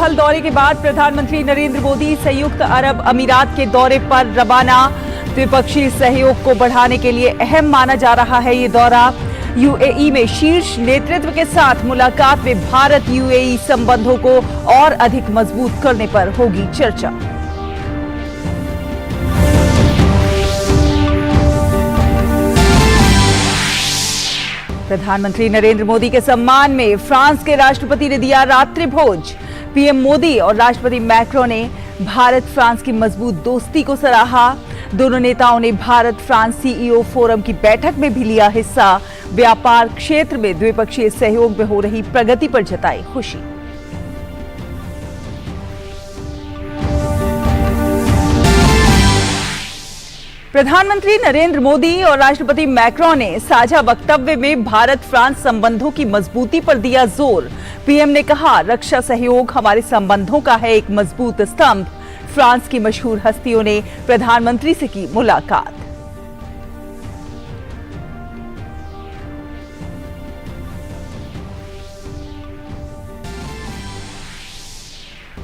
सफल दौरे के बाद प्रधानमंत्री नरेंद्र मोदी संयुक्त अरब अमीरात के दौरे पर रवाना। द्विपक्षीय सहयोग को बढ़ाने के लिए अहम माना जा रहा है ये दौरा। यूएई में शीर्ष नेतृत्व के साथ मुलाकात में भारत यूएई संबंधों को और अधिक मजबूत करने पर होगी चर्चा। प्रधानमंत्री नरेंद्र मोदी के सम्मान में फ्रांस के राष्ट्रपति ने दिया रात्रि भोज। पीएम मोदी और राष्ट्रपति मैक्रों ने भारत फ्रांस की मजबूत दोस्ती को सराहा। दोनों नेताओं ने भारत फ्रांस सीईओ फोरम की बैठक में भी लिया हिस्सा। व्यापार क्षेत्र में द्विपक्षीय सहयोग में हो रही प्रगति पर जताई खुशी। प्रधानमंत्री नरेंद्र मोदी और राष्ट्रपति मैक्रों ने साझा वक्तव्य में भारत फ्रांस संबंधों की मजबूती पर दिया जोर। पीएम ने कहा, रक्षा सहयोग हमारे संबंधों का है एक मजबूत स्तंभ। फ्रांस की मशहूर हस्तियों ने प्रधानमंत्री से की मुलाकात।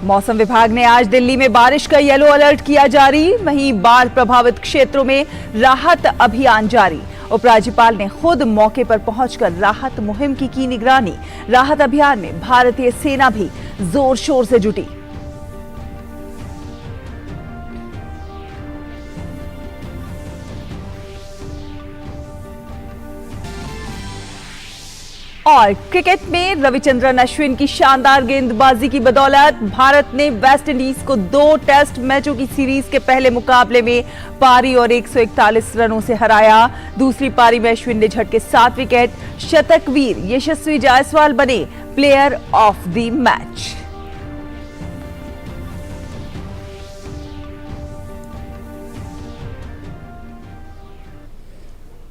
मौसम विभाग ने आज दिल्ली में बारिश का येलो अलर्ट किया जारी। वहीं बाढ़ प्रभावित क्षेत्रों में राहत अभियान जारी। उपराज्यपाल ने खुद मौके पर पहुंचकर राहत मुहिम की निगरानी। राहत अभियान में भारतीय सेना भी जोर शोर से जुटी। और क्रिकेट में रविचंद्रन अश्विन की शानदार गेंदबाजी की बदौलत भारत ने वेस्टइंडीज को 2 टेस्ट मैचों की सीरीज के पहले मुकाबले में पारी और 141 रनों से हराया। दूसरी पारी में अश्विन ने झटके 7 विकेट। शतकवीर यशस्वी जायसवाल बने प्लेयर ऑफ द मैच।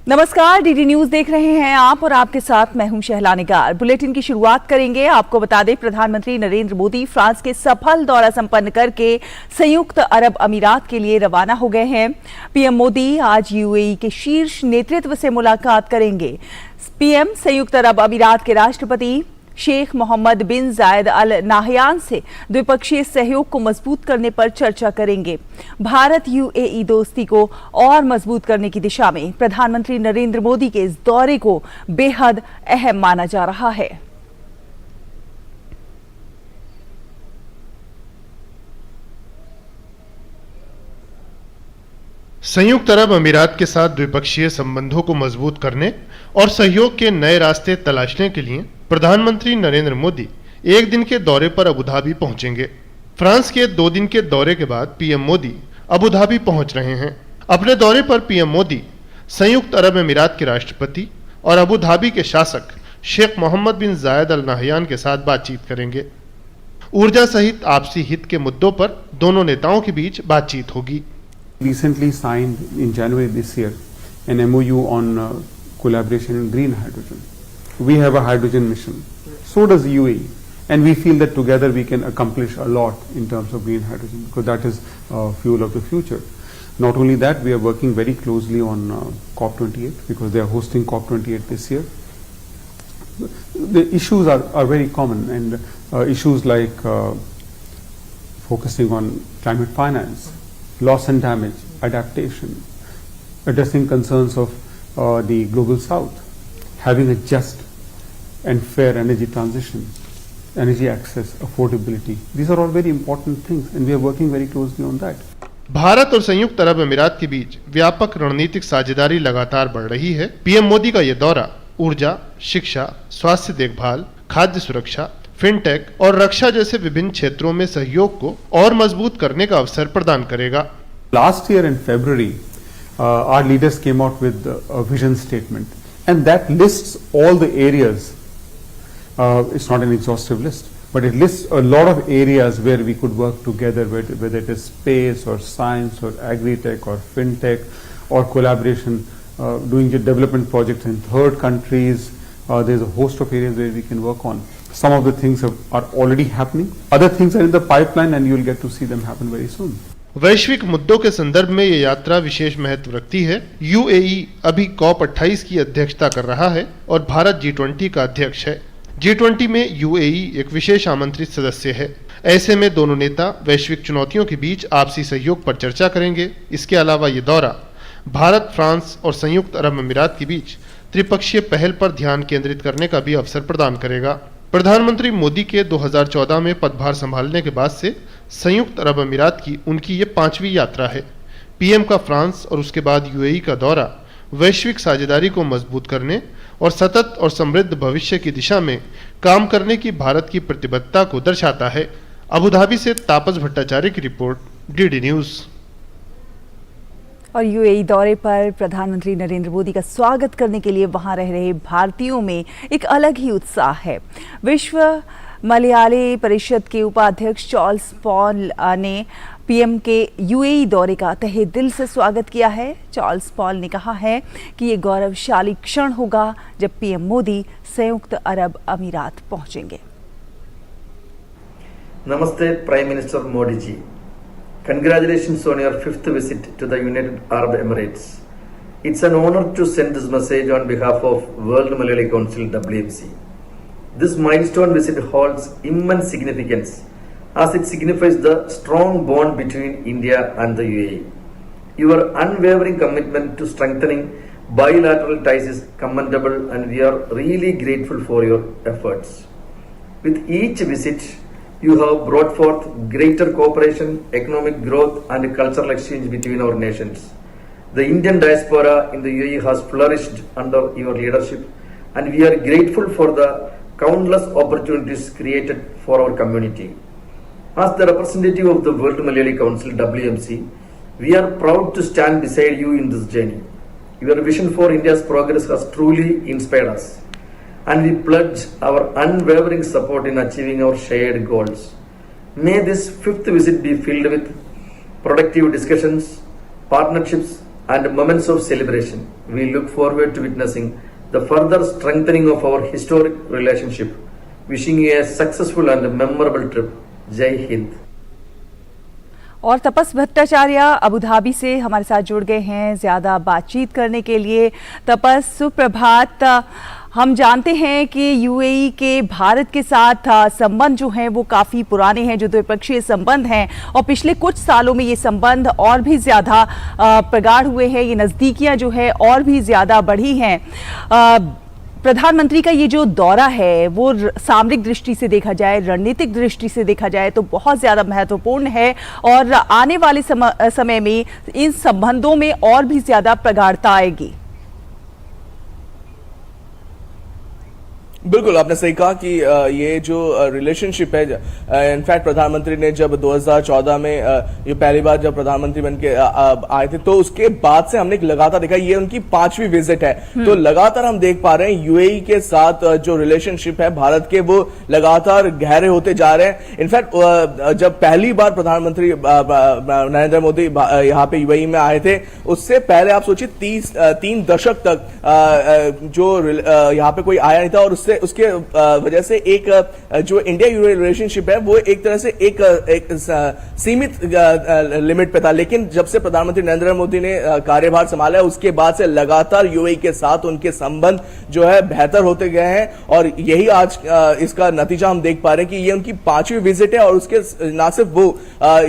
नमस्कार, डीडी न्यूज देख रहे हैं आप और आपके साथ मैं हूं शहला निगार। बुलेटिन की शुरुआत करेंगे। आपको बता दें, प्रधानमंत्री नरेंद्र मोदी फ्रांस के सफल दौरा संपन्न करके संयुक्त अरब अमीरात के लिए रवाना हो गए हैं। पीएम मोदी आज यूएई के शीर्ष नेतृत्व से मुलाकात करेंगे। पीएम संयुक्त अरब अमीरात के राष्ट्रपति शेख मोहम्मद बिन जायद अल नाहयान से द्विपक्षीय सहयोग को मजबूत करने पर चर्चा करेंगे। भारत यूएई दोस्ती को और मजबूत करने की दिशा में प्रधानमंत्री नरेंद्र मोदी के इस दौरे को बेहद अहम माना जा रहा है। संयुक्त अरब अमीरात के साथ द्विपक्षीय संबंधों को मजबूत करने और सहयोग के नए रास्ते तलाशने के लिए प्रधानमंत्री नरेंद्र मोदी एक दिन के दौरे पर अबू धाबी पहुंचेंगे। फ्रांस के 2 दिन के दौरे के बाद पीएम मोदी अबू धाबी पहुंच रहे हैं। अपने दौरे पर पीएम मोदी संयुक्त अरब अमीरात के राष्ट्रपति और अबू धाबी के शासक शेख मोहम्मद बिन जायद अल नाहयान के साथ बातचीत करेंगे। ऊर्जा सहित आपसी हित के मुद्दों पर दोनों नेताओं के बीच बातचीत होगी। Recently signed in January this year an MOU on collaboration in green hydrogen. We have a hydrogen mission. So does UAE, and we feel that together we can accomplish a lot in terms of green hydrogen because that is fuel of the future. Not only that, we are working very closely on COP28 because they are hosting COP28 this year. The issues are very common, and issues like focusing on climate finance, loss and damage, adaptation, addressing concerns of the global south, having a just and fair energy transition, energy access, affordability. These are all very important things and we are working very closely on that. Bharat और संयुक्त अरब अमीरात के बीच व्यापक रणनीतिक साझेदारी लगातार बढ़ रही है। पीएम मोदी का यह दौरा ऊर्जा, शिक्षा, स्वास्थ्य देखभाल, खाद्य सुरक्षा, फिनटेक और रक्षा जैसे विभिन्न क्षेत्रों में सहयोग को और मजबूत करने का अवसर प्रदान करेगा। Last year in February, our leaders came out with a vision statement, and that lists all the areas. It's not an exhaustive list, but it lists a lot of areas where we could work together, whether it is space or science or agri-tech or fintech or collaboration, doing development projects in third countries. There's a host of areas where we can work on. Some of the things are already happening. Other things are in the pipeline and you'll get to see them happen very soon. वैश्विक मुद्दों के संदर्भ में ये यात्रा विशेष महत्व रखती है। यूएई अभी COP28 की अध्यक्षता कर रहा है और भारत G20 का अध्यक्ष है। G20 में यूएई एक विशेष आमंत्रित सदस्य है। ऐसे में दोनों नेता वैश्विक चुनौतियों के बीच आपसी सहयोग पर चर्चा करेंगे। इसके अलावा ये दौरा भारत, फ्रांस और संयुक्त अरब अमीरात के बीच त्रिपक्षीय पहल पर ध्यान केंद्रित करने का भी अवसर प्रदान करेगा। प्रधानमंत्री मोदी के 2014 में पदभार संभालने के बाद से संयुक्त अरब अमीरात की उनकी ये 5वीं यात्रा है। पीएम का फ्रांस और उसके बाद यूएई का दौरा वैश्विक साझेदारी को मजबूत करने और सतत और समृद्ध भविष्य की दिशा में काम करने की भारत की प्रतिबद्धता को दर्शाता है। अबू धाबी से तापस भट्टाचार्य की रिपोर्ट, डीडी न्यूज़। और यूएई दौरे पर प्रधानमंत्री नरेंद्र मोदी का स्वागत करने के लिए वहां रह रहे भारतीयों में एक अलग ही उत्साह है। विश्व मलयाली परिषद के उपाध्यक्ष चार्ल्स पॉल ने पीएम के यूएई दौरे का तहे दिल से स्वागत किया है। चार्ल्स पॉल ने कहा है कि ये गौरवशाली क्षण होगा जब पीएम मोदी संयुक्त अरब अमीरात पहुंचेंगे। नमस्ते prime minister Modi ji. Congratulations on your 5th visit to the United Arab Emirates. It's an honor to send this message on behalf of World Malayali Council WMC. This milestone visit holds immense significance as it signifies the strong bond between India and the UAE. Your unwavering commitment to strengthening bilateral ties is commendable and we are really grateful for your efforts. With each visit, you have brought forth greater cooperation, economic growth and cultural exchange between our nations. The Indian diaspora in the UAE has flourished under your leadership and we are grateful for the countless opportunities created for our community. As the representative of the World Malayali Council WMC, we are proud to stand beside you in this journey. Your vision for India's progress has truly inspired us, and we pledge our unwavering support in achieving our shared goals. May this 5th visit be filled with productive discussions, partnerships, and moments of celebration. We look forward to witnessing the further strengthening of our historic relationship. Wishing you a successful and memorable trip. Jai Hind. और तपस Bhattacharya Abu Dhabi से हमारे साथ जुड़ गए हैं ज्यादा बातचीत करने के लिए। तपस, सुप्रभात। हम जानते हैं कि यूएई के भारत के साथ संबंध जो हैं वो काफ़ी पुराने हैं, जो द्विपक्षीय संबंध हैं, और पिछले कुछ सालों में ये संबंध और भी ज़्यादा प्रगाढ़ हुए हैं। ये नज़दीकियां जो है और भी ज़्यादा बढ़ी हैं। प्रधानमंत्री का ये जो दौरा है वो सामरिक दृष्टि से देखा जाए, रणनीतिक दृष्टि से देखा जाए तो बहुत ज़्यादा महत्वपूर्ण है और आने वाले समय में इन संबंधों में और भी ज़्यादा प्रगाढ़ता आएगी। बिल्कुल, आपने सही कहा कि ये जो रिलेशनशिप है, इनफैक्ट प्रधानमंत्री ने जब 2014 में ये पहली बार जब प्रधानमंत्री बनके आए थे तो उसके बाद से हमने लगातार देखा, ये उनकी 5वीं विजिट है। तो लगातार हम देख पा रहे हैं यूएई के साथ जो रिलेशनशिप है भारत के, वो लगातार गहरे होते जा रहे हैं। इनफैक्ट जब पहली बार प्रधानमंत्री नरेंद्र मोदी यहाँ पे यूएई में आए थे, उससे पहले आप सोचिए 3 दशक तक जो यहाँ पे कोई आया नहीं था, और उसके वजह से एक जो इंडिया यूएई रिलेशनशिप है वो एक तरह से एक सीमित लिमिट पे था। लेकिन जब से प्रधानमंत्री नरेंद्र मोदी ने कार्यभार संभाला, उसके बाद से लगातार यूएई के साथ उनके संबंध जो है बेहतर होते गए हैं, और यही आज इसका नतीजा हम देख पा रहे हैं कि ये उनकी 5वीं विजिट है। और उसके ना सिर्फ वो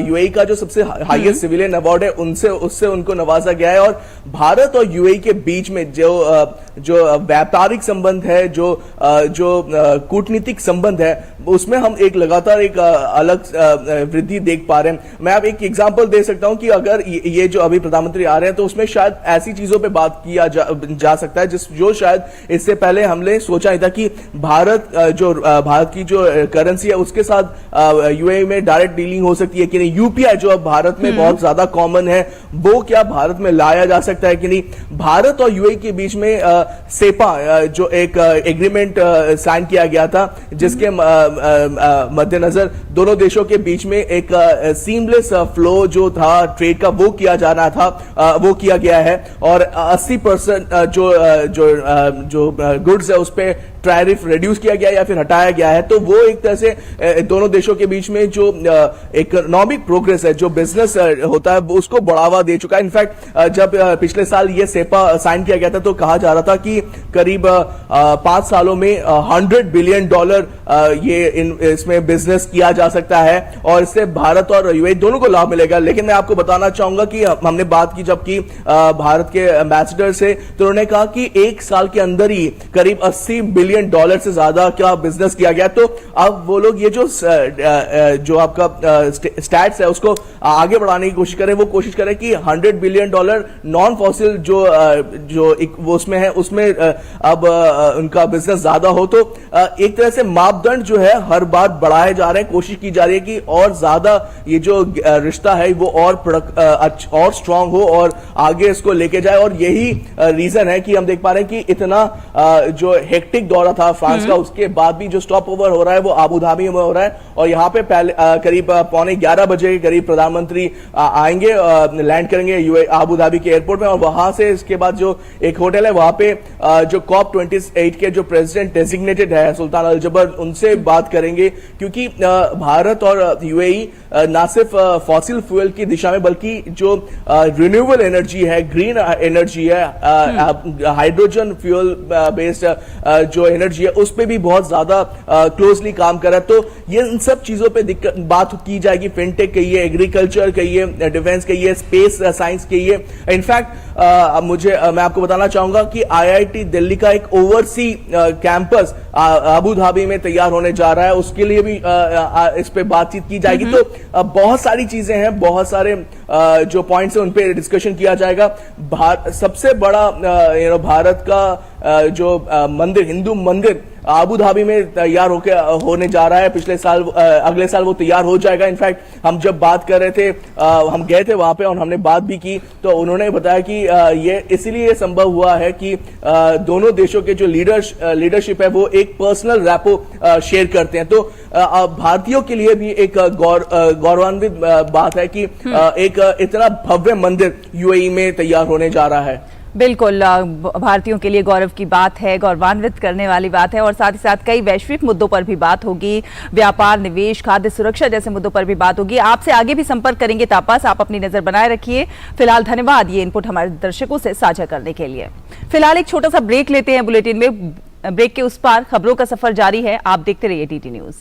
यूएई का जो सबसे हाईएस्ट सिविलियन अवार्ड है उससे उनको नवाजा गया है, और भारत और यूएई के बीच में जो व्यापारिक संबंध है, जो कूटनीतिक संबंध है, उसमें हम एक लगातार एक अलग वृद्धि देख पा रहे हैं। मैं अब एक एग्जांपल दे सकता हूं कि अगर ये जो अभी प्रधानमंत्री आ रहे हैं तो उसमें शायद ऐसी चीजों पे बात किया जा सकता है जो शायद इससे पहले हमने सोचा नहीं था कि भारत की जो करेंसी है उसके साथ यूएई में डायरेक्ट डीलिंग हो सकती है कि नहीं। यूपीआई जो अब भारत में बहुत ज्यादा कॉमन है, वो क्या भारत में लाया जा सकता है कि नहीं। भारत और यूएई के बीच में सेपा जो एक एग्रीमेंट साइन किया गया था, जिसके मद्देनजर दोनों देशों के बीच में एक सीमलेस फ्लो जो था ट्रेड का वो किया जाना था, वो किया गया है, और 80% जो गुड्स है उस पे टैरिफ रिड्यूस किया गया या फिर हटाया गया है, तो वो एक तरह से दोनों देशों के बीच में जो इकोनॉमिक प्रोग्रेस है, जो बिजनेस होता है, उसको बढ़ावा दे चुका है। इनफैक्ट जब पिछले साल ये सेपा साइन किया गया था तो कहा जा रहा था कि करीब 5 सालों में $100 बिलियन ये इसमें बिजनेस किया जा सकता है और इससे भारत और यूएई दोनों को लाभ मिलेगा। लेकिन मैं आपको बताना चाहूंगा कि हमने बात की जबकि भारत के एम्बेसडर से, तो उन्होंने कहा कि 1 साल के अंदर ही करीब $80 बिलियन से ज्यादा का बिजनेस किया गया। तो अब वो लोग ये जो आपका स्टैट्स है उसको आगे बढ़ाने की कोशिश करें, वो कोशिश करें कि $100 बिलियन नॉन फॉसिल जो वो उसमें है, उसमें अब उनका बिजनेस ज्यादा हो। तो एक तरह से मापदंड जो है हर बार बढ़ाए जा रहे हैं, कोशिश की जा रही है कि और ज्यादा ये जो रिश्ता है वो और स्ट्रांग हो और आगे इसको लेके जाए। और यही रीजन है कि हम देख पा रहे हैं कि इतना जो हेक्टिक दौरा था फ्रांस का, उसके बाद भी जो स्टॉप ओवर हो रहा है वो आबू धाबी में हो रहा है और यहाँ पे पहले करीब 11:15 बजे के करीब प्रधानमंत्री आएंगे, लैंड करेंगे आबू धाबी के एयरपोर्ट में और वहां से इसके बाद जो एक होटल है वहां पे जो COP28 के जो प्रेसिडेंट डेजिग्नेटेड है सुल्तान अल जबर, उनसे बात करेंगे। क्योंकि भारत और यूएई ना सिर्फ फॉसिल फ्यूल की दिशा में बल्कि जो रिन्यूएबल एनर्जी है, ग्रीन एनर्जी है, हाइड्रोजन फ्यूल बेस्ड जो एनर्जी है उस पे भी बहुत ज्यादा क्लोजली काम कर रहा है। तो ये इन सब चीजों पे बात की जाएगी, फिनटेक कहिए, एग्रीकल्चर कहिए, डिफेंस कहिए, स्पेस साइंस कहिए। इनफैक्ट मैं आपको बताना चाहूंगा कि IIT दिल्ली का एक ओवरसी कैंपस अबू धाबी में तैयार होने जा रहा है, उसके लिए भी इस पे बातचीत की जाएगी। तो बहुत सारी चीजें हैं, बहुत सारे जो पॉइंट्स हैं उन पे डिस्कशन किया जाएगा। सबसे बड़ा भारत का जो मंदिर, हिंदू मंदिर आबू धाबी में तैयार होने जा रहा है। अगले साल वो तैयार हो जाएगा। इनफैक्ट हम जब बात कर रहे थे, हम गए थे वहां पे और हमने बात भी की, तो उन्होंने बताया कि ये इसलिए संभव हुआ है कि दोनों देशों के जो लीडरशिप है वो एक पर्सनल रैपो शेयर करते हैं। तो भारतीयों के लिए भी एक गौरवान्वित बात है कि एक इतना भव्य मंदिर यूएई में तैयार होने जा रहा है। बिल्कुल, भारतीयों के लिए गौरव की बात है, गौरवान्वित करने वाली बात है और साथ ही साथ कई वैश्विक मुद्दों पर भी बात होगी, व्यापार, निवेश, खाद्य सुरक्षा जैसे मुद्दों पर भी बात होगी। आपसे आगे भी संपर्क करेंगे तापस, आप अपनी नजर बनाए रखिए। फिलहाल धन्यवाद ये इनपुट हमारे दर्शकों से साझा करने के लिए। फिलहाल एक छोटा सा ब्रेक लेते हैं बुलेटिन में। ब्रेक के उस पार खबरों का सफर जारी है, आप देखते रहिए टीटी न्यूज।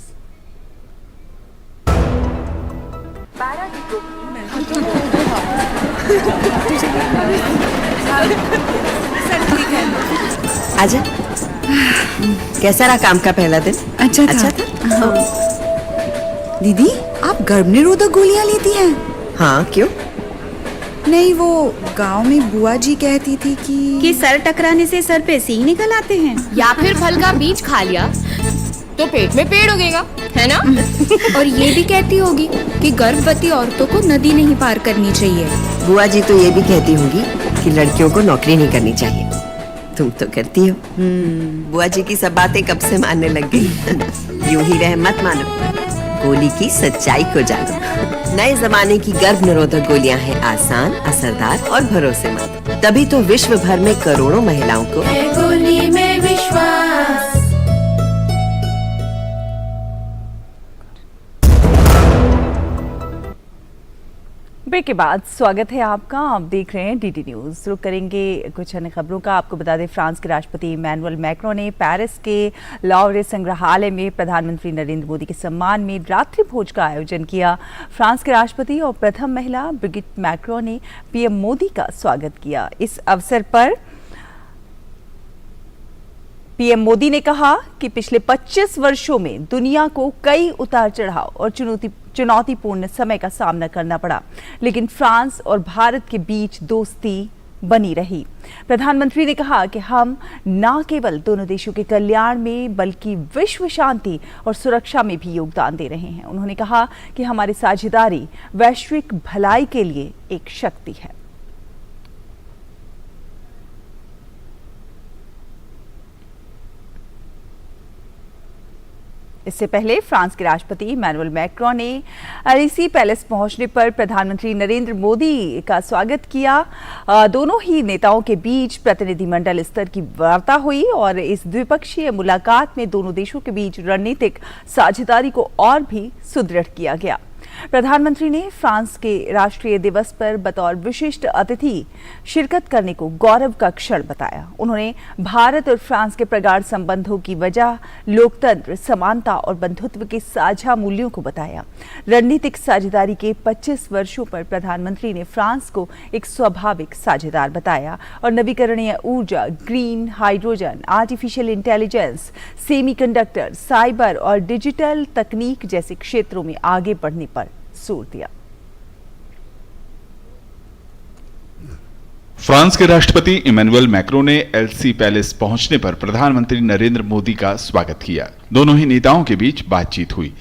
आजा। कैसा रहा काम का पहला दिन? अच्छा था। दीदी, आप गर्भ निरोधक गोलियां लेती हैं? हाँ, क्यों? नहीं, वो गांव में बुआ जी कहती थी कि सर टकराने से सर पे सींग निकल आते हैं, या फिर फल का बीज खा लिया तो पेट में पेड़ उगेगा, है ना? और ये भी कहती होगी कि गर्भवती औरतों को नदी नहीं पार करनी चाहिए। बुआ जी तो ये भी कहती होंगी कि लड़कियों को नौकरी नहीं करनी चाहिए। तुम तो करती हो। बुआ जी की सब बातें कब से मानने लग गई। यूं ही रह मत मानो, गोली की सच्चाई को जानो। नए जमाने की गर्भ निरोधक गोलियां हैं आसान, असरदार और भरोसेमंद। तभी तो विश्व भर में करोड़ों महिलाओं को गोली में विश्वास। ब्रेक के बाद स्वागत है आपका, आप देख रहे हैं डीटी न्यूज। रुक करेंगे कुछ अन्य खबरों का। आपको बता दें, फ्रांस के राष्ट्रपति इमैनुअल मैक्रों ने पेरिस के लॉवरे संग्रहालय में प्रधानमंत्री नरेंद्र मोदी के सम्मान में रात्रि भोज का आयोजन किया। फ्रांस के राष्ट्रपति और प्रथम महिला ब्रिगिट मैक्रों ने पीएम मोदी का स्वागत किया। इस अवसर पर पीएम मोदी ने कहा कि पिछले 25 वर्षों में दुनिया को कई उतार चढ़ाव और चुनौतीपूर्ण समय का सामना करना पड़ा, लेकिन फ्रांस और भारत के बीच दोस्ती बनी रही। प्रधानमंत्री ने कहा कि हम न केवल दोनों देशों के कल्याण में बल्कि विश्व शांति और सुरक्षा में भी योगदान दे रहे हैं। उन्होंने कहा कि हमारी साझेदारी वैश्विक भलाई के लिए एक शक्ति है। इससे पहले फ्रांस के राष्ट्रपति इमैनुअल मैक्रों ने एलिसी पैलेस पहुंचने पर प्रधानमंत्री नरेंद्र मोदी का स्वागत किया। दोनों ही नेताओं के बीच प्रतिनिधिमंडल स्तर की वार्ता हुई और इस द्विपक्षीय मुलाकात में दोनों देशों के बीच रणनीतिक साझेदारी को और भी सुदृढ़ किया गया। प्रधानमंत्री ने फ्रांस के राष्ट्रीय दिवस पर बतौर विशिष्ट अतिथि शिरकत करने को गौरव का क्षण बताया। उन्होंने भारत और फ्रांस के प्रगाढ़ संबंधों की वजह लोकतंत्र, समानता और बंधुत्व के साझा मूल्यों को बताया। रणनीतिक साझेदारी के 25 वर्षों पर प्रधानमंत्री ने फ्रांस को एक स्वाभाविक साझेदार बताया और नवीकरणीय ऊर्जा, green hydrogen, artificial intelligence, semiconductor, cyber और डिजिटल तकनीक जैसे क्षेत्रों में आगे बढ़ने पर जोर दिया। फ्रांस के राष्ट्रपति इमैनुअल मैक्रों ने एलिसी पैलेस पहुंचने पर प्रधानमंत्री नरेंद्र मोदी का स्वागत किया। दोनों ही नेताओं के बीच बातचीत हुई।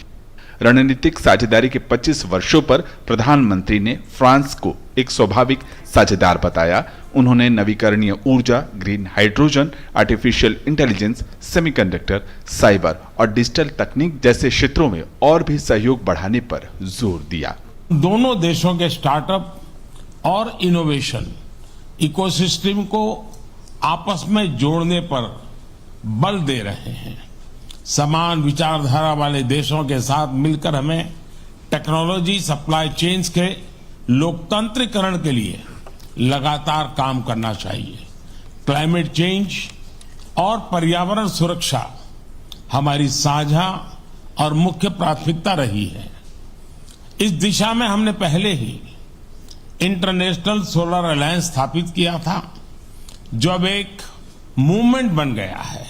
रणनीतिक साझेदारी के 25 वर्षों पर प्रधानमंत्री ने फ्रांस को एक स्वाभाविक साझेदार बताया। उन्होंने नवीकरणीय ऊर्जा, green hydrogen, artificial intelligence, semiconductor, cyber और डिजिटल तकनीक जैसे क्षेत्रों में और भी सहयोग बढ़ाने पर जोर दिया। दोनों देशों के स्टार्टअप और इनोवेशन इकोसिस्टम को आपस में जोड़ने पर बल दे रहे हैं। समान विचारधारा वाले देशों के साथ मिलकर हमें टेक्नोलॉजी सप्लाई चेन्स के लोकतंत्रीकरण के लिए लगातार काम करना चाहिए। क्लाइमेट चेंज और पर्यावरण सुरक्षा हमारी साझा और मुख्य प्राथमिकता रही है। इस दिशा में हमने पहले ही इंटरनेशनल सोलर अलायंस स्थापित किया था, जो अब एक मूवमेंट बन गया है।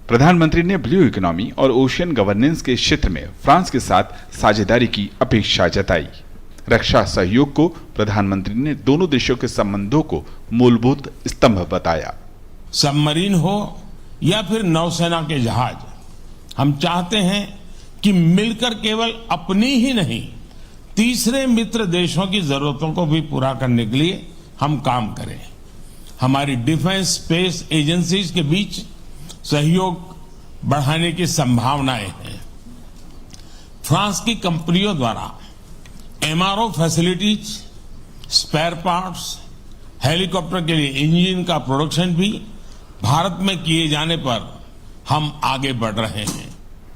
प्रधानमंत्री ने ब्लू इकोनॉमी और ओशियन गवर्नेंस के क्षेत्र में फ्रांस के साथ साझेदारी की अपेक्षा जताई। रक्षा सहयोग को प्रधानमंत्री ने दोनों देशों के संबंधों को मूलभूत स्तंभ बताया। सबमरीन हो या फिर नौसेना के जहाज, हम चाहते हैं कि मिलकर केवल अपनी ही नहीं, तीसरे मित्र देशों की जरूरतों को भी पूरा करने के लिए हम काम करें। हमारी डिफेंस स्पेस एजेंसीज के बीच सहयोग बढ़ाने की संभावनाएं हैं। फ्रांस की कंपनियों द्वारा MRO facilities, spare parts, helicopter के लिए इंजन का प्रोडक्शन भी भारत में किए जाने पर हम आगे बढ़ रहे हैं।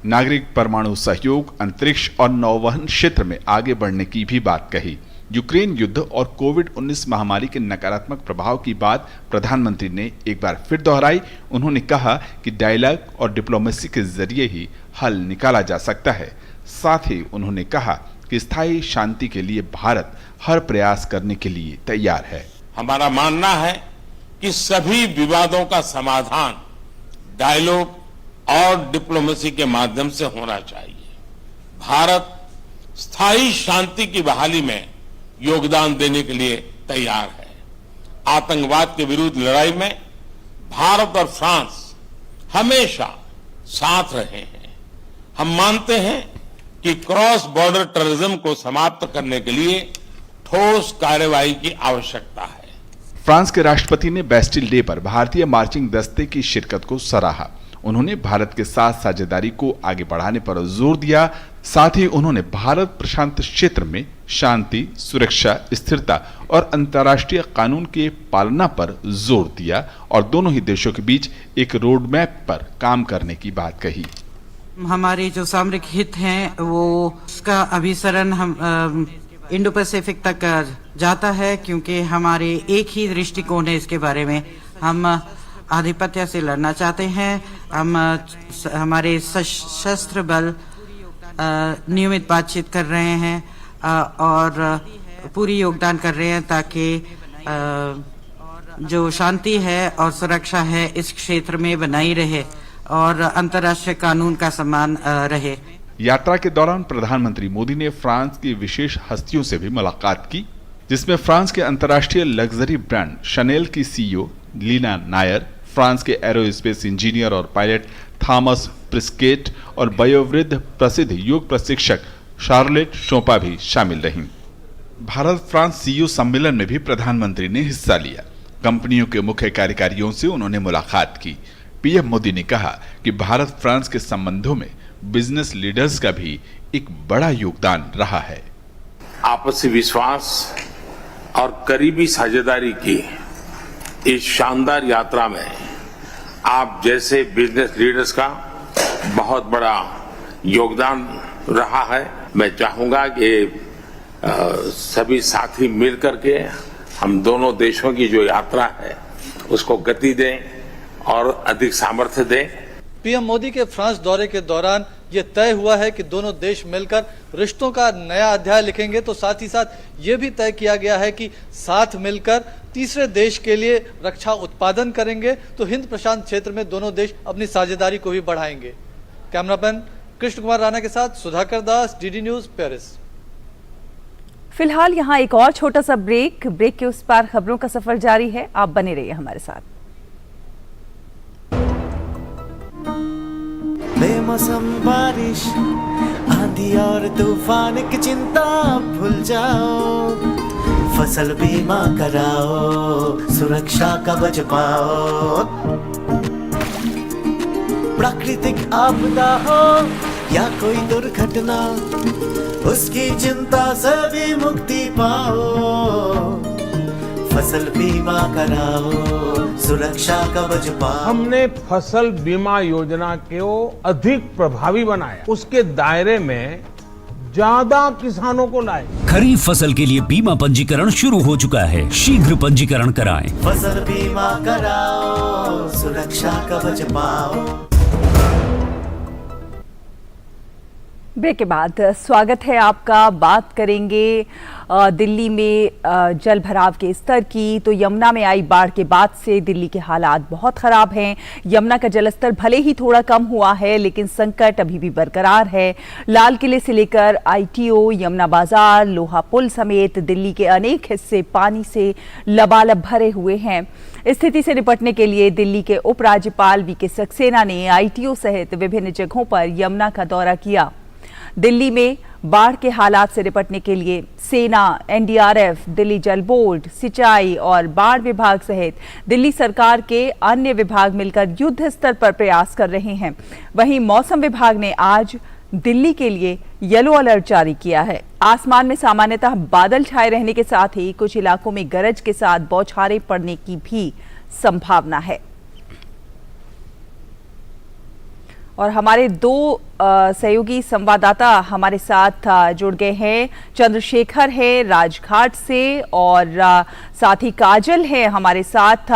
नागरिक परमाणु सहयोग, अंतरिक्ष और नौवहन क्षेत्र में आगे बढ़ने की भी बात कही। यूक्रेन युद्ध और कोविड-19 महामारी के नकारात्मक प्रभाव की बात प्रधानमंत्री ने एक बार फिर दोहराई। उन्होंने कहा कि डायलॉग और डिप्लोमेसी के जरिए ही हल निकाला जा सकता है। साथ ही उन्होंने कहा कि स्थायी शांति के लिए भारत हर प्रयास करने के लिए तैयार है। हमारा मानना है कि सभी विवादों का समाधान डायलॉग और डिप्लोमेसी के माध्यम से होना चाहिए। भारत स्थायी शांति की बहाली में योगदान देने के लिए तैयार है। आतंकवाद के विरुद्ध लड़ाई में भारत और फ्रांस हमेशा साथ रहे हैं। हम मानते हैं कि क्रॉस बॉर्डर टेररिज्म को समाप्त करने के लिए ठोस कार्रवाई की आवश्यकता है। फ्रांस के राष्ट्रपति ने बैस्टिल डे पर भारतीय मार्चिंग दस्ते की शिरकत को सराहा। उन्होंने भारत के साथ साझेदारी को आगे बढ़ाने पर जोर दिया। साथ ही उन्होंने भारत प्रशांत क्षेत्र में शांति, सुरक्षा, स्थिरता और अंतर्राष्ट्रीय कानून के पालना पर जोर दिया और दोनों ही देशों के बीच एक रोड मैप पर काम करने की बात कही। हमारे जो सामरिक हित हैं वो उसका अभिसरण हम इंडो पैसिफिक तक जाता है, क्योंकि हमारे एक ही दृष्टिकोण है इसके बारे में। हम आधिपत्य से लड़ना चाहते हैं। हम हमारे सशस्त्र बल नियमित बातचीत कर रहे हैं और पूरी योगदान कर रहे हैं ताकि जो शांति है और सुरक्षा है इस क्षेत्र में बनाई रहे और अंतर्राष्ट्रीय कानून का सम्मान रहे। यात्रा के दौरान प्रधानमंत्री मोदी ने फ्रांस की विशेष हस्तियों से भी मुलाकात की, जिसमें फ्रांस के अंतर्राष्ट्रीय लग्जरी ब्रांड शनेल की सीईओ लीना नायर, फ्रांस के एरोस्पेस इंजीनियर और पायलट थॉमस प्रिस्केट और वयोवृद्ध प्रसिद्ध योग प्रशिक्षक शार्लेट शोपा भी शामिल रहीं। भारत फ्रांस सीईओ सम्मेलन में भी प्रधानमंत्री ने हिस्सा लिया। कंपनियों के मुख्य कार्यकारियों से उन्होंने मुलाकात की। पीएम मोदी ने कहा कि भारत फ्रांस के संबंधों में बिजनेस लीडर्स का भी एक बड़ा योगदान रहा है। आपसी विश्वास और करीबी साझेदारी की इस शानदार यात्रा में आप जैसे बिजनेस लीडर्स का बहुत बड़ा योगदान रहा है। मैं चाहूंगा कि सभी साथी मिलकर के हम दोनों देशों की जो यात्रा है उसको गति दें और अधिक सामर्थ्य दें। पीएम मोदी के फ्रांस दौरे के दौरान ये तय हुआ है कि दोनों देश मिलकर रिश्तों का नया अध्याय लिखेंगे, तो साथ ही साथ ये भी तय किया गया है कि साथ मिलकर तीसरे देश के लिए रक्षा उत्पादन करेंगे, तो हिंद प्रशांत क्षेत्र में दोनों देश अपनी साझेदारी को भी बढ़ाएंगे। कैमरामैन कृष्ण कुमार राणा के साथ सुधाकर दास, डीडी न्यूज, पेरिस। फिलहाल यहाँ एक और छोटा सा ब्रेक के उस पार खबरों का सफर जारी है, आप बने रहिए हमारे साथ। बेमौसम बारिश, आंधी और तूफान की चिंता भूल जाओ, फसल बीमा कराओ, सुरक्षा कवच पाओ। प्राकृतिक आपदा हो या कोई दुर्घटना, उसकी चिंता से भी मुक्ति पाओ, फसल बीमा कराओ, सुरक्षा कवच पाओ। हमने फसल बीमा योजना को अधिक प्रभावी बनाया, उसके दायरे में ज्यादा किसानों को लाए। खरीफ फसल के लिए बीमा पंजीकरण शुरू हो चुका है, शीघ्र पंजीकरण कराएं। फसल बीमा कराओ, सुरक्षा कवच पाओ। ब्रेक के बाद स्वागत है आपका। बात करेंगे दिल्ली में जल भराव के स्तर की। तो यमुना में आई बाढ़ के बाद से दिल्ली के हालात बहुत खराब हैं। यमुना का जलस्तर भले ही थोड़ा कम हुआ है, लेकिन संकट अभी भी बरकरार है। लाल किले से लेकर आईटीओ, यमुना बाजार, लोहा पुल समेत दिल्ली के अनेक हिस्से पानी से लबालब भरे हुए हैं। स्थिति से निपटने के लिए दिल्ली के उपराज्यपाल वीके सक्सेना ने आईटीओ सहित विभिन्न जगहों पर यमुना का दौरा किया। दिल्ली में बाढ़ के हालात से निपटने के लिए सेना, एनडीआरएफ, दिल्ली जल बोर्ड, सिंचाई और बाढ़ विभाग सहित दिल्ली सरकार के अन्य विभाग मिलकर युद्ध स्तर पर प्रयास कर रहे हैं। वहीं मौसम विभाग ने आज दिल्ली के लिए येलो अलर्ट जारी किया है। आसमान में सामान्यतः बादल छाए रहने के साथ ही कुछ इलाकों में गरज के साथ बौछारें पड़ने की भी संभावना है। और हमारे दो सहयोगी संवाददाता हमारे साथ जुड़ गए हैं। चंद्रशेखर है राजघाट से और साथ ही काजल है हमारे साथ,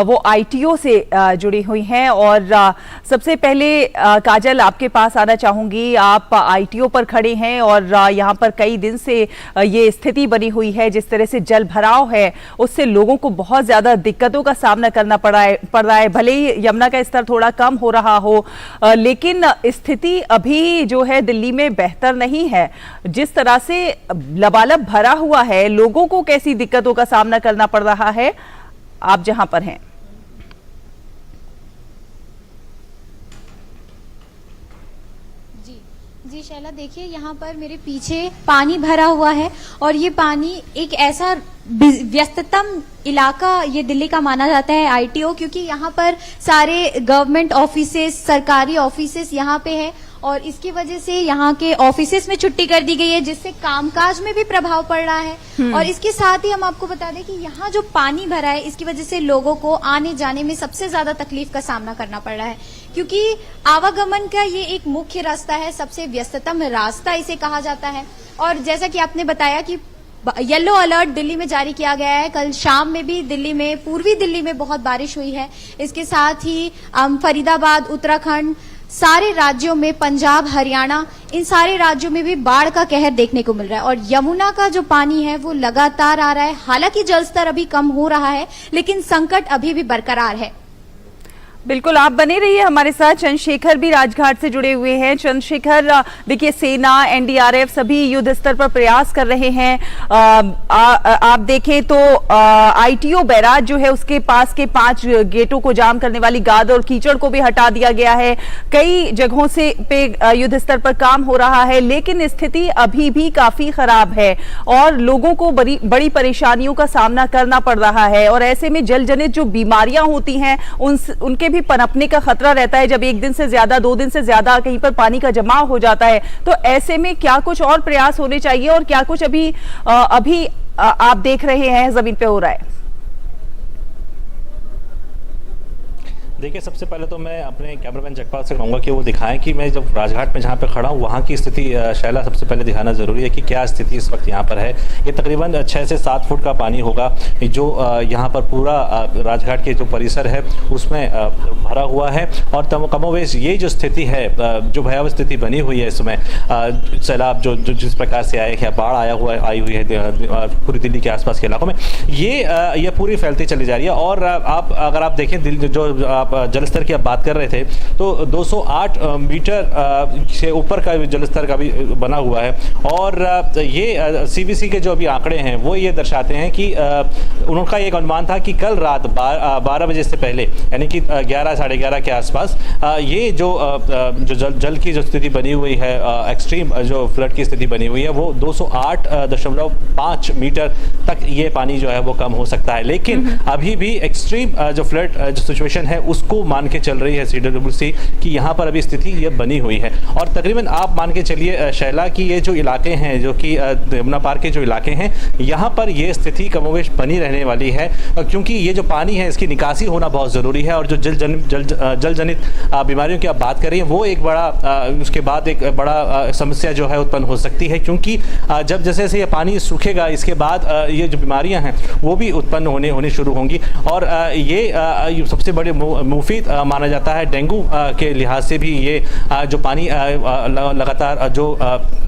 वो आईटीओ से जुड़ी हुई हैं। और सबसे पहले काजल, आपके पास आना चाहूंगी। आप आईटीओ पर खड़े हैं और यहाँ पर कई दिन से ये स्थिति बनी हुई है, जिस तरह से जल भराव है उससे लोगों को बहुत ज्यादा दिक्कतों का सामना करना पड़ रहा है। भले ही यमुना का स्तर थोड़ा कम हो रहा हो, लेकिन स्थिति अभी जो है दिल्ली में बेहतर नहीं है। जिस तरह से लबालब भरा हुआ है, लोगों को कैसी दिक्कतों का सामना करना पड़ रहा है आप जहां पर हैं? जी शैला, देखिए यहाँ पर मेरे पीछे पानी भरा हुआ है और ये पानी एक ऐसा व्यस्ततम इलाका ये दिल्ली का माना जाता है आईटीओ, क्योंकि यहाँ पर सारे गवर्नमेंट ऑफिसेस, सरकारी ऑफिसेस यहाँ पे है और इसकी वजह से यहाँ के ऑफिसेस में छुट्टी कर दी गई है, जिससे कामकाज में भी प्रभाव पड़ रहा है। और इसके साथ ही हम आपको बता दें कि यहाँ जो पानी भरा है इसकी वजह से लोगों को आने जाने में सबसे ज्यादा तकलीफ का सामना करना पड़ रहा है, क्योंकि आवागमन का ये एक मुख्य रास्ता है, सबसे व्यस्ततम रास्ता इसे कहा जाता है। और जैसा कि आपने बताया कि येलो अलर्ट दिल्ली में जारी किया गया है। कल शाम में भी दिल्ली में, पूर्वी दिल्ली में बहुत बारिश हुई है। इसके साथ ही फरीदाबाद, उत्तराखंड, सारे राज्यों में, पंजाब, हरियाणा, इन सारे राज्यों में भी बाढ़ का कहर देखने को मिल रहा है। और यमुना का जो पानी है वो लगातार आ रहा है। हालांकि जलस्तर अभी कम हो रहा है, लेकिन संकट अभी भी बरकरार है। बिल्कुल, आप बने रहिए हमारे साथ। चंद्रशेखर भी राजघाट से जुड़े हुए हैं। चंद्रशेखर, देखिए सेना, एनडीआरएफ सभी युद्ध स्तर पर प्रयास कर रहे हैं। आप देखें तो आईटीओ बैराज जो है उसके पास के 5 गेटों को जाम करने वाली गाद और कीचड़ को भी हटा दिया गया है। कई जगहों से पे युद्ध स्तर पर काम हो रहा है, लेकिन स्थिति अभी भी काफी खराब है और लोगों को बड़ी परेशानियों का सामना करना पड़ रहा है। और ऐसे में जल जनित जो बीमारियां होती हैं उनके भी भी पनपने का खतरा रहता है जब एक दिन से ज्यादा, 2 दिन से ज्यादा कहीं पर पानी का जमाव हो जाता है। तो ऐसे में क्या कुछ और प्रयास होने चाहिए और क्या कुछ अभी आप देख रहे हैं जमीन पे हो रहा है? देखिए, सबसे पहले तो मैं अपने कैमरामैन जगपाल से कहूँगा कि वो दिखाएं कि मैं जब राजघाट में जहाँ पे खड़ा हूँ वहाँ की स्थिति शैला सबसे पहले दिखाना ज़रूरी है कि क्या स्थिति इस वक्त यहाँ पर है। ये तकरीबन 6 से 7 फुट का पानी होगा जो यहाँ पर पूरा राजघाट के जो परिसर है उसमें भरा हुआ है। और कमोवेश ये जो स्थिति है, जो भयावह स्थिति बनी हुई है इसमें, सैलाब जो जिस प्रकार से आए हैं, बाढ़ आई हुई है पूरी दिल्ली के आसपास के इलाकों में, ये पूरी फैलती चली जा रही है। और अगर आप देखें जो जलस्तर की आप बात कर रहे थे तो 208 मीटर से ऊपर का जलस्तर का भी बना हुआ है। और ये सीवीसी के जो अभी आंकड़े हैं वो ये दर्शाते हैं कि उनका एक अनुमान था कि कल रात 12 बजे से पहले, यानी कि 11 साढ़े 11 के आसपास, ये जो जल की जो स्थिति बनी हुई है, एक्सट्रीम जो फ्लड की स्थिति बनी हुई है, वो 208.5 मीटर तक ये पानी जो है वो कम हो सकता है। लेकिन अभी भी एक्सट्रीम जो फ्लड जो सिचुएशन है उसको मान के चल रही है CWC कि यहाँ पर अभी स्थिति ये बनी हुई है। और तकरीबन आप मान के चलिए शैला कि ये जो इलाके हैं, जो कि यमुना पार के जो इलाके हैं, यहाँ पर ये स्थिति कमोवेश बनी रहने वाली है, क्योंकि ये जो पानी है इसकी निकासी होना बहुत ज़रूरी है। और जो जल जनित बीमारियों की आप बात कर रही हैं वो एक बड़ा उसके बाद एक बड़ा समस्या जो है उत्पन्न हो सकती है, क्योंकि जब जैसे जैसे ये पानी सूखेगा इसके बाद ये जो बीमारियाँ हैं वो भी उत्पन्न होनी शुरू होंगी। और ये सबसे बड़े मुफीद माना जाता है डेंगू के लिहाज से भी। ये जो पानी लगातार जो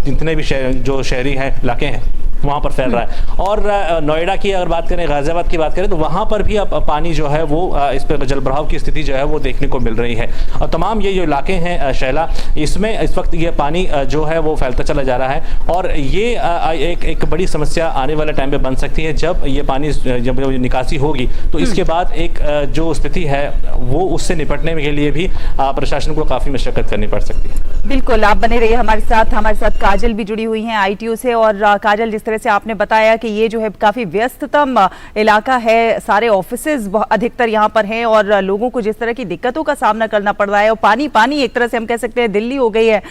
जितने भी जो शहरी हैं इलाके हैं वहाँ पर फैल रहा है। और नोएडा की अगर बात करें, गाजियाबाद की बात करें, तो वहाँ पर भी अब पानी जो है वो इस पर जलभराव की स्थिति जो है वो देखने को मिल रही है। और तमाम ये जो इलाके हैं शैला, इसमें इस वक्त ये पानी जो है वो फैलता चला जा रहा है। और ये एक बड़ी समस्या आने वाले टाइम पे बन सकती है। जब ये पानी जब निकासी होगी तो इसके बाद एक जो स्थिति है वो उससे निपटने के लिए भी प्रशासन को काफ़ी मशक्कत करनी पड़ सकती है। बिल्कुल, आप बने रहिए हमारे साथ काजल भी जुड़ी हुई हैं ITO से। और काजल, जिस तरह से आपने बताया कि ये जो है काफी व्यस्ततम इलाका है, सारे ऑफिसेज अधिकतर यहाँ पर हैं और लोगों को जिस तरह की दिक्कतों का सामना करना पड़ रहा है, और पानी एक तरह से हम कह सकते हैं दिल्ली हो गई है।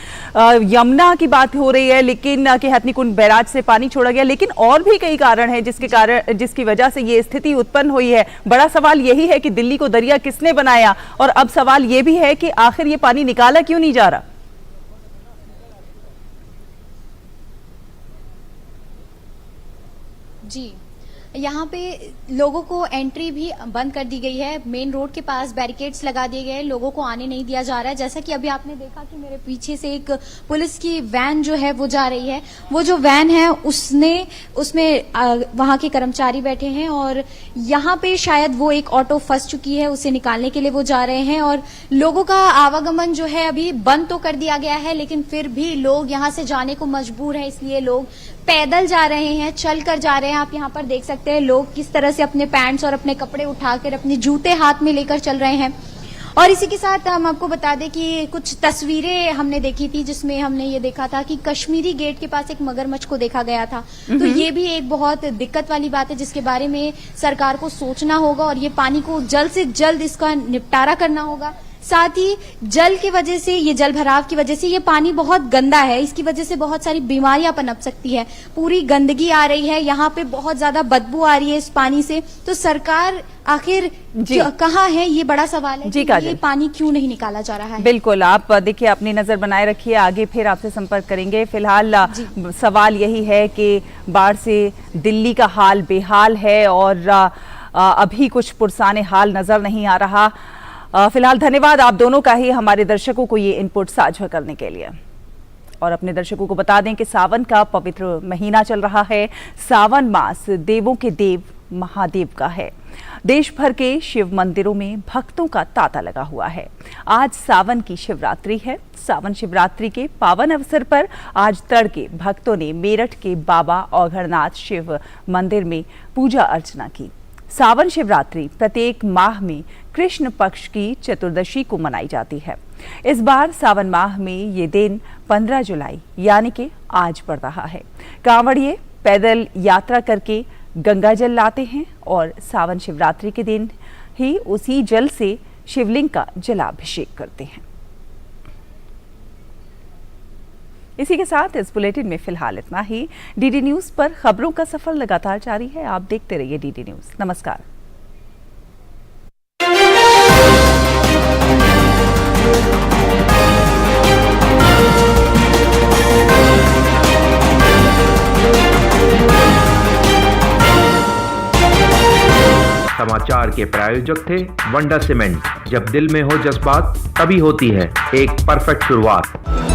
यमुना की बात हो रही है, लेकिन कि हथनीकुंड बैराज से पानी छोड़ा गया, लेकिन और भी कई कारण हैं जिसकी वजह से ये स्थिति उत्पन्न हुई है। बड़ा सवाल यही है कि दिल्ली को दरिया किसने बनाया, और अब सवाल ये भी है कि आखिर ये पानी निकाला क्यों नहीं जा रहा। जी, यहाँ पे लोगों को एंट्री भी बंद कर दी गई है। मेन रोड के पास बैरिकेड्स लगा दिए गए हैं, लोगों को आने नहीं दिया जा रहा है। जैसा कि अभी आपने देखा कि मेरे पीछे से एक पुलिस की वैन जो है वो जा रही है। वो जो वैन है उसमें वहाँ के कर्मचारी बैठे हैं और यहाँ पे शायद वो एक ऑटो फंस चुकी है, उसे निकालने के लिए वो जा रहे हैं। और लोगों का आवागमन जो है अभी बंद तो कर दिया गया है, लेकिन फिर भी लोग यहाँ से जाने को मजबूर हैं, इसलिए लोग पैदल जा रहे हैं, चल कर जा रहे हैं। आप यहाँ पर देख सकते हैं लोग किस तरह से अपने पैंट्स और अपने कपड़े उठाकर अपने जूते हाथ में लेकर चल रहे हैं। और इसी के साथ हम आपको बता दें कि कुछ तस्वीरें हमने देखी थी जिसमें हमने ये देखा था कि कश्मीरी गेट के पास एक मगरमच्छ को देखा गया था। तो ये भी एक बहुत दिक्कत वाली बात है जिसके बारे में सरकार को सोचना होगा और ये पानी को जल्द से जल्द इसका निपटारा करना होगा। साथ ही जल की वजह से, ये जल भराव की वजह से ये पानी बहुत गंदा है, इसकी वजह से बहुत सारी बीमारियां पनप सकती है। पूरी गंदगी आ रही है, यहाँ पे बहुत ज्यादा बदबू आ रही है इस पानी से। तो सरकार आखिर कहाँ है, ये बड़ा सवाल है। ये पानी क्यों नहीं निकाला जा रहा है? बिल्कुल, आप देखिए अपनी नजर बनाए रखिए, आगे फिर आपसे संपर्क करेंगे। फिलहाल सवाल यही है कि बाढ़ से दिल्ली का हाल बेहाल है और अभी कुछ पुरसाने हाल नजर नहीं आ रहा। फिलहाल धन्यवाद आप दोनों का ही हमारे दर्शकों को ये इनपुट साझा करने के लिए। और अपने दर्शकों को बता दें कि सावन का पवित्र महीना चल रहा है। सावन मास देवों के देव महादेव का है। देश भर के शिव मंदिरों में भक्तों का तांता लगा हुआ है। आज सावन की शिवरात्रि है। सावन शिवरात्रि के पावन अवसर पर आज तड़के भक्तों ने मेरठ के बाबा औघड़नाथ शिव मंदिर में पूजा अर्चना की। सावन शिवरात्रि प्रत्येक माह में कृष्ण पक्ष की चतुर्दशी को मनाई जाती है। इस बार सावन माह में ये दिन 15 जुलाई यानी कि आज पड़ रहा है। कांवड़िए पैदल यात्रा करके गंगा जल लाते हैं और सावन शिवरात्रि के दिन ही उसी जल से शिवलिंग का जलाभिषेक करते हैं। इसी के साथ इस बुलेटिन में फिलहाल इतना ही। डीडी न्यूज पर खबरों का सफर लगातार जारी है। आप देखते रहिए डीडी न्यूज। नमस्कार। समाचार के प्रायोजक थे वंडर सीमेंट। जब दिल में हो जज्बात तभी होती है एक परफेक्ट शुरुआत।